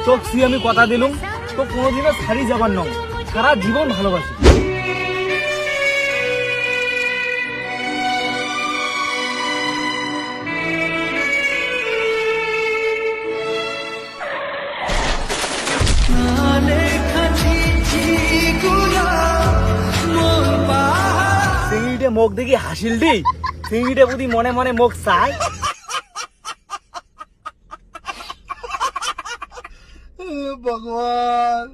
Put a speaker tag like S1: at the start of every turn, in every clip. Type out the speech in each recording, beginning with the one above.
S1: তোকে আমি কথা দিলুম তো কোনোদিনও ছাড়ি যাবার নয়, সারা জীবন ভালোবাসি। সিঙ্গিটে মুখ দেখি হাসিল দি, সিঙ্গিটে বুঝি মনে মনে মুখ চাই। ভগবান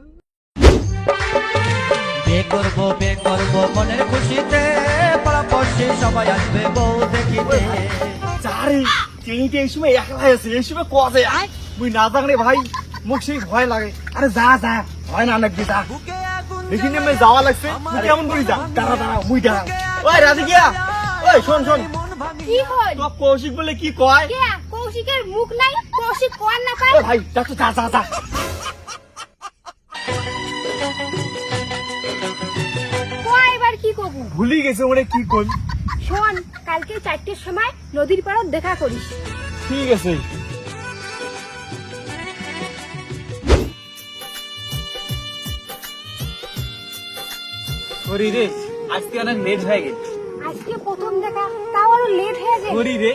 S2: বে করবো মনের খুশিতে, পাড়াপড়শি সবাই আসবে বউ দেখিতে।
S1: চারি চিংড়িতে এই সময় একলা আছে, এই সময় কজে মুই না জানি ভাই, মুখ সেই ভয় লাগে। আরে যা যা ভয় না লাগবে, যা এখানে আমি যাওয়া লাগছে। তুই কেমন করি যা, দাঁড়া দাঁড়া মুই দাঁড়া। ওই রাধিকা, ওই শোন শোন,
S3: কি হয়
S1: তো কৌশিক বলে কি কয়?
S3: কে কৌশিকের মুখ নাই, কৌশিক কোন না পায়।
S1: ও ভাই যা তো, যা যা যা।
S3: কয় এবার কি করব?
S1: ভুলি গেছে ওরে কি কই।
S3: শোন, কালকে 4টের সময় নদীর পাড়ে দেখা করিস।
S1: ঠিক আছে। সরি রে, আজকে অনেক লেট হয়ে গেছে।
S3: আজকে প্রথম দেখা, তাও আরো লেট হয়ে যায়।
S1: সরি রে,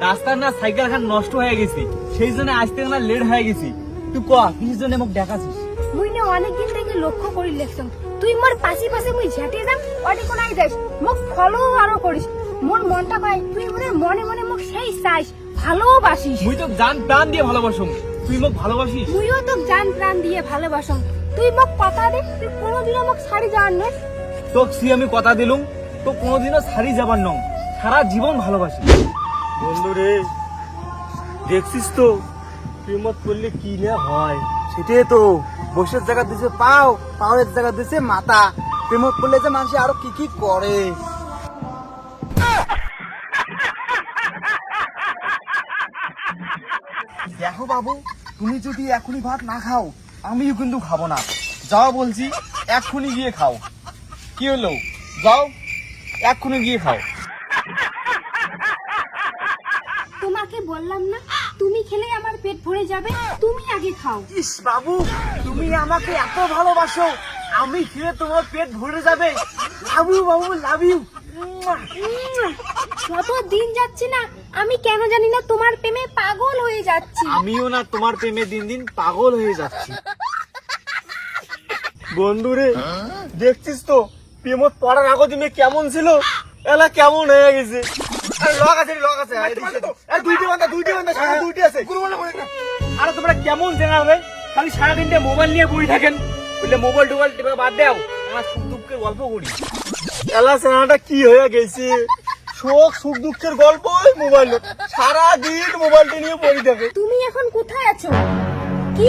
S1: রাস্তার না সাইকেল খান নষ্ট হয়ে গেছে, সেই জন্য আজকে না লেট হয়ে গেছি। তুই ক কিসের জন্য মোক দেখাছিস?
S3: মুই না অনেকদিন থেকে লক্ষ্য করি লেখছম, তুই মোর পাশে পাশে মুই ঝাঁটিয়ে যাম, অডি কোনাই যাস, মোক ফলো আরো করিস। মোর মনটা পাই তুই মনে মনে মোক সেই চাইস, ভালোবাসিস।
S1: মুই তো জান প্রাণ দিয়ে ভালোবাসুম, তুই মোক ভালোবাসিস?
S3: মুইও তো জান প্রাণ দিয়ে ভালোবাসম। তুই মোক কথা দে, তুই কোনোদিনও মোক ছাড়ি যাওয়ার নয়।
S1: তোকে আমি কথা দিলুম তো কোনোদিনও ছাড়ি যাবার নং, সারা জীবন ভালোবাসি। বন্ধু রে, দেখছিস তো প্রেমত করলে কি না হয়।
S4: সেটাই তো, বসের জায়গা দিছে পাও, পাওয়ের জায়গা দিছে মাথা। প্রেমত করলে যে মানুষ আরো কি কি করে। দেখো বাবু, তুমি যদি এখনই ভাত না খাও আমিও কিন্তু খাবো না। যাও বলছি, এক্ষুনি গিয়ে খাও।
S1: কি হলো, যাও এক্ষুনি গিয়ে খাও।
S3: তোমাকে বললাম না, তুমি খেলে আমার পেট ভরে যাবে, তুমি আগে খাও।
S4: ইস বাবু, তুমি আমাকে এত ভালোবাসো, আমি খেলে তোমার পেট ভরে যাবে। Love you Babu, love you.
S3: যত দিন যাচ্ছে না, আমি কেন জানি না তোমার প্রেমে পাগল হয়ে যাচ্ছি।
S1: আমিও না তোমার প্রেমে দিন দিন পাগল হয়ে যাচ্ছি। বন্ধু রে, দেখছিস তো প্রেমত পড়ার আগো দিনে কেমন ছিল, এলা কেমন হয়ে গেছে।
S4: লক আছে, লক আছে। দুইটি বান্ধা, সারা দুইটি আছে।
S1: আরে তোমরা কেমন জানাবে, খালি সারাদিনটা মোবাইল নিয়ে বই থাকেন, বললে মোবাইল টোবাইল টিপে বাদ দাও, আমার সুখ দুঃখের গল্প করি। এলা চেনাটা কি হয়ে গেছে, শোক সুখ দুঃখের গল্প ওই মোবাইল, সারাদিন মোবাইলটা নিয়ে পড়ে থাকে।
S3: তুমি এখন কোথায় আছো? কি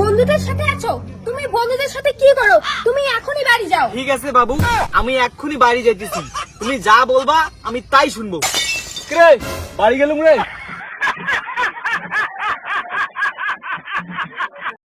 S3: বন্ধুদের সাথে আছো? তুমি বন্ধুদের সাথে কি করো? তুমি এখনই বাড়ি যাও।
S1: ঠিক আছে বাবু, আমি এক্ষুনি বাড়ি যাইতেছি, তুমি যা বলবা আমি তাই শুনবো। রে বাড়ি গেলুম রে।